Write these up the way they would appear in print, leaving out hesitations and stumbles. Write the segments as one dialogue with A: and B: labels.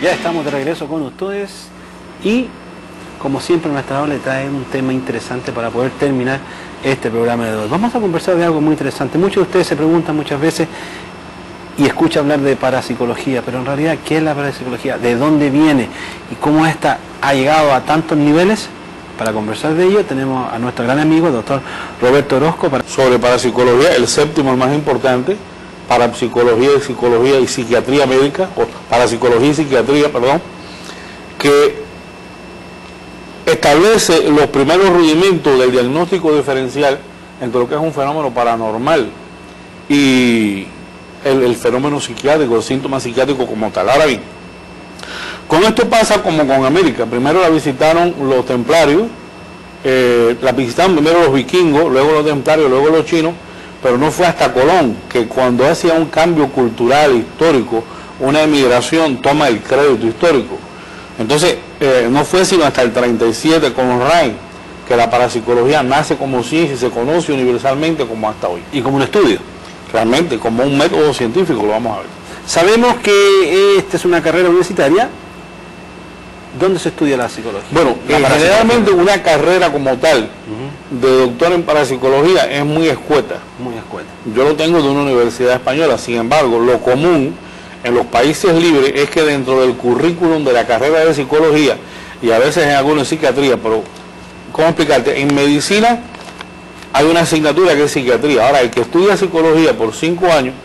A: Ya estamos de regreso con ustedes y, como siempre, nuestra hora le trae un tema interesante para poder terminar este programa de hoy. Vamos a conversar de algo muy interesante. Muchos de ustedes se preguntan muchas veces y escuchan hablar de parapsicología, pero en realidad, ¿qué es la parapsicología? ¿De dónde viene? ¿Y cómo esta ha llegado a tantos niveles? Para conversar de ello tenemos a nuestro gran amigo, el doctor Roberto Orozco.
B: Sobre parapsicología, el séptimo, el más importante, parapsicología y psicología y psiquiatría médica, o parapsicología y psiquiatría, perdón, que establece los primeros rudimentos del diagnóstico diferencial entre lo que es un fenómeno paranormal y el fenómeno psiquiátrico, el síntoma psiquiátrico como tal. Ahora bien, con esto pasa como con América. Primero la visitaron los templarios, la visitaron primero los vikingos, luego los templarios, luego los chinos, pero no fue hasta Colón, que cuando hacía un cambio cultural, histórico, una emigración, toma el crédito histórico. Entonces, no fue sino hasta el 37 con Rhein, que la parapsicología nace como ciencia y se conoce universalmente como hasta hoy.
A: Y como un estudio.
B: Realmente, como un método científico, lo vamos a ver.
A: Sabemos que esta es una carrera universitaria. ¿Dónde se estudia la psicología?
B: Bueno, generalmente una carrera como tal, de doctor en parapsicología, es muy escueta.
A: Muy escueta.
B: Yo lo tengo de una universidad española, sin embargo, lo común en los países libres es que dentro del currículum de la carrera de psicología, y a veces en algunos en psiquiatría, pero ¿cómo explicarte? En medicina hay una asignatura que es psiquiatría. Ahora, el que estudia psicología por 5 años,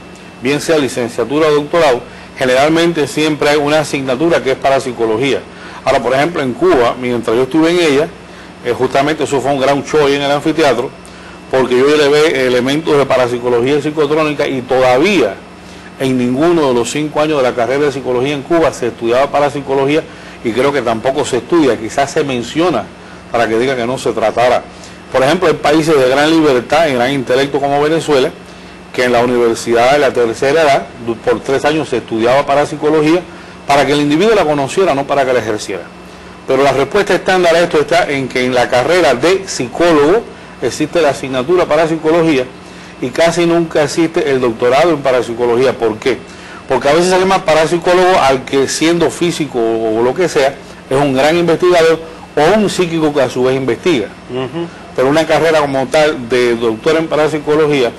B: bien sea licenciatura o doctorado, generalmente siempre hay una asignatura que es parapsicología. Ahora, por ejemplo, en Cuba, mientras yo estuve en ella, justamente eso fue un gran show en el anfiteatro, porque yo llevé elementos de parapsicología y psicotrónica y todavía en ninguno de los 5 años de la carrera de psicología en Cuba se estudiaba parapsicología y creo que tampoco se estudia, quizás se menciona para que diga que no se tratara. Por ejemplo, hay países de gran libertad y gran intelecto como Venezuela, que en la universidad de la tercera edad, por 3 años se estudiaba parapsicología, para que el individuo la conociera, no para que la ejerciera. Pero la respuesta estándar a esto está en que en la carrera de psicólogo existe la asignatura parapsicología y casi nunca existe el doctorado en parapsicología. ¿Por qué? Porque a veces se llama parapsicólogo al que, siendo físico o lo que sea, es un gran investigador o un psíquico que a su vez investiga. Pero una carrera como tal de doctor en parapsicología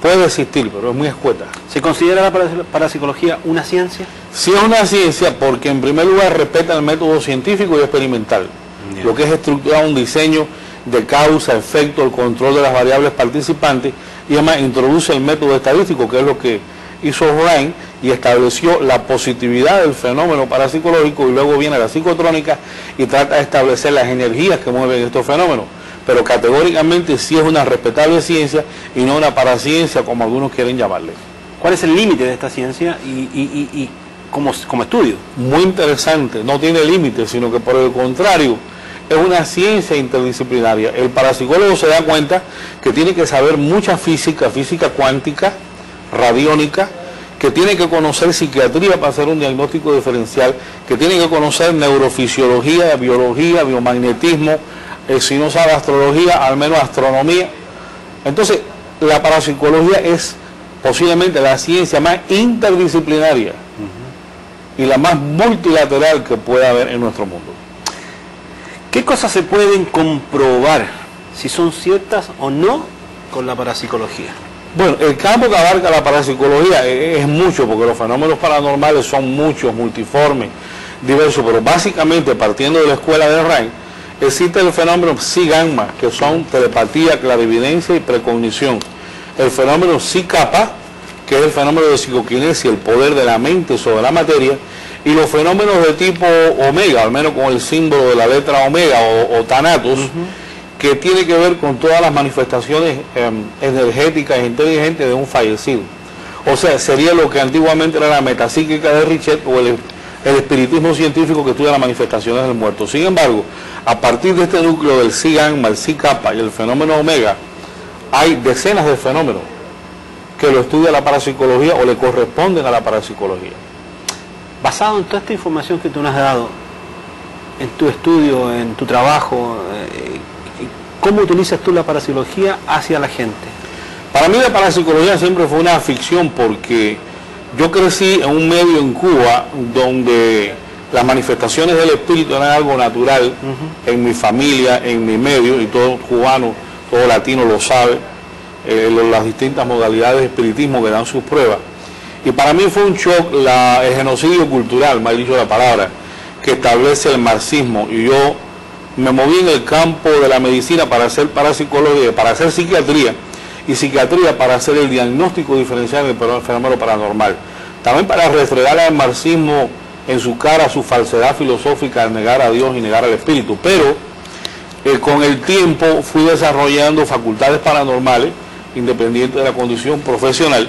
B: puede existir, pero es muy escueta.
A: ¿Se considera la parapsicología una ciencia?
B: Sí, es una ciencia porque en primer lugar respeta el método científico y experimental, lo que es estructurar un diseño de causa, efecto, el control de las variables participantes y además introduce el método estadístico, que es lo que hizo Rhein y estableció la positividad del fenómeno parapsicológico, y luego viene la psicotrónica y trata de establecer las energías que mueven estos fenómenos. Pero categóricamente sí es una respetable ciencia y no una paraciencia como algunos quieren llamarle.
A: ¿Cuál es el límite de esta ciencia y como estudio?
B: Muy interesante, no tiene límite, sino que por el contrario, es una ciencia interdisciplinaria. El parapsicólogo se da cuenta que tiene que saber mucha física, física cuántica, radiónica, que tiene que conocer psiquiatría para hacer un diagnóstico diferencial, que tiene que conocer neurofisiología, biología, biomagnetismo, si no sabe astrología, al menos astronomía. Entonces, la parapsicología es posiblemente la ciencia más interdisciplinaria y la más multilateral que pueda haber en nuestro mundo.
A: ¿Qué cosas se pueden comprobar, si son ciertas o no, con la parapsicología?
B: Bueno, el campo que abarca la parapsicología es mucho, porque los fenómenos paranormales son muchos, multiformes, diversos, pero básicamente, partiendo de la escuela de Rhein, existe el fenómeno psi-gamma, que son telepatía, clarividencia y precognición. El fenómeno psi-kappa, que es el fenómeno de psicoquinesia, el poder de la mente sobre la materia, y los fenómenos de tipo omega, al menos con el símbolo de la letra omega o Thanatos, que tiene que ver con todas las manifestaciones energéticas e inteligentes de un fallecido. O sea, sería lo que antiguamente era la metapsíquica de Richet o el espiritismo científico que estudia las manifestaciones del muerto. Sin embargo, a partir de este núcleo del psi-gamma, el psi-kappa y el fenómeno omega, hay decenas de fenómenos que lo estudia la parapsicología o le corresponden a la parapsicología.
A: Basado en toda esta información que tú nos has dado, en tu estudio, en tu trabajo, ¿cómo utilizas tú la parapsicología hacia la gente?
B: Para mí la parapsicología siempre fue una ficción, porque Yo crecí en un medio en Cuba donde las manifestaciones del espíritu eran algo natural en mi familia, en mi medio, y todo cubano, todo latino lo sabe, las distintas modalidades de espiritismo que dan sus pruebas. Y para mí fue un shock el genocidio cultural, mal dicho la palabra, que establece el marxismo. Y yo me moví en el campo de la medicina para hacer parapsicología, para hacer psiquiatría, y psiquiatría para hacer el diagnóstico diferencial del fenómeno paranormal. También para refregar al marxismo en su cara su falsedad filosófica al negar a Dios y negar al espíritu. Pero con el tiempo fui desarrollando facultades paranormales, independiente de la condición profesional,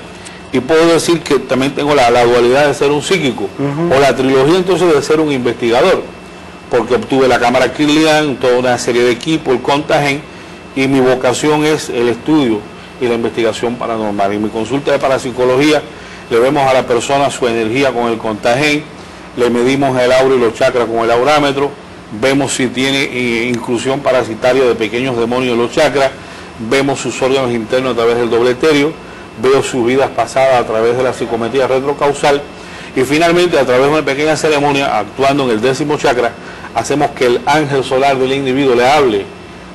B: y puedo decir que también tengo la dualidad de ser un psíquico, o la trilogía entonces de ser un investigador, porque obtuve la cámara Kirlian, toda una serie de equipos, el Contagen, y mi vocación es el estudio y la investigación paranormal. En mi consulta de parapsicología le vemos a la persona su energía con el Contagen, le medimos el aura y los chakras con el aurámetro, vemos si tiene inclusión parasitaria de pequeños demonios en los chakras, vemos sus órganos internos a través del doble etéreo, veo sus vidas pasadas a través de la psicometría retrocausal, y finalmente a través de una pequeña ceremonia, actuando en el 10º chakra, hacemos que el ángel solar del individuo le hable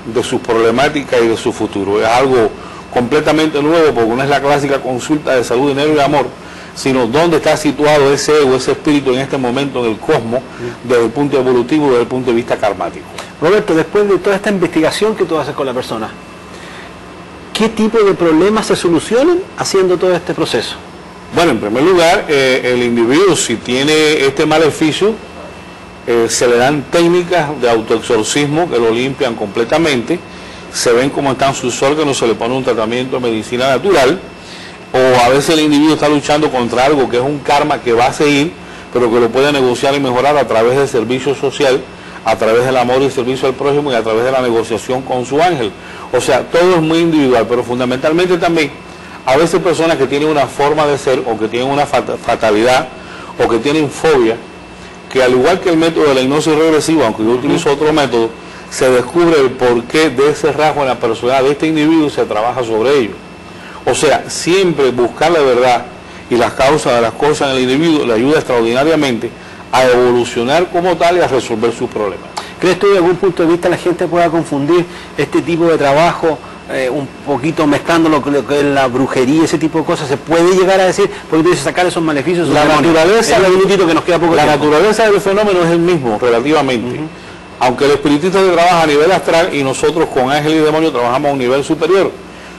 B: de sus problemáticas y de su futuro. Es algo completamente nuevo, porque no es la clásica consulta de salud, dinero y amor, sino dónde está situado ese ego, ese espíritu en este momento en el cosmos, desde el punto evolutivo, desde el punto de vista karmático.
A: Roberto, después de toda esta investigación que tú haces con la persona, ¿qué tipo de problemas se solucionan haciendo todo este proceso?
B: Bueno, en primer lugar, el individuo, si tiene este maleficio, se le dan técnicas de autoexorcismo que lo limpian completamente, se ven cómo están sus órganos, se le pone un tratamiento de medicina natural, o a veces el individuo está luchando contra algo que es un karma que va a seguir, pero que lo puede negociar y mejorar a través del servicio social, a través del amor y servicio al prójimo, y a través de la negociación con su ángel. O sea, todo es muy individual, pero fundamentalmente también a veces personas que tienen una forma de ser, o que tienen una fatalidad, o que tienen fobia, que al igual que el método de la hipnosis regresiva, aunque yo utilizo otro método, se descubre el porqué de ese rasgo en la personalidad de este individuo y se trabaja sobre ello. O sea, siempre buscar la verdad y las causas de las cosas en el individuo le ayuda extraordinariamente a evolucionar como tal y a resolver sus problemas.
A: ¿Crees tú, de algún punto de vista, la gente pueda confundir este tipo de trabajo un poquito mezclándolo con lo que es la brujería, ese tipo de cosas? ¿Se puede llegar a decir, porque tú dices, sacar esos maleficios?
B: La naturaleza,
A: que nos queda poco
B: la
A: tiempo.
B: naturaleza del fenómeno es el mismo, relativamente. Aunque el espiritista se trabaja a nivel astral y nosotros con ángel y demonio trabajamos a un nivel superior.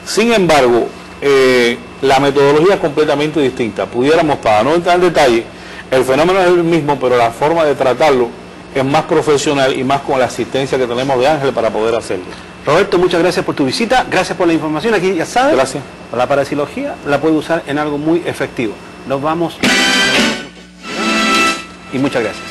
B: Sin embargo, la metodología es completamente distinta. Pudiéramos, para no entrar en detalle, el fenómeno es el mismo, pero la forma de tratarlo es más profesional y más con la asistencia que tenemos de ángel para poder hacerlo.
A: Roberto, muchas gracias por tu visita, gracias por la información. Aquí ya sabes,
B: gracias.
A: La parapsicología la puede usar en algo muy efectivo. Nos vamos y muchas gracias.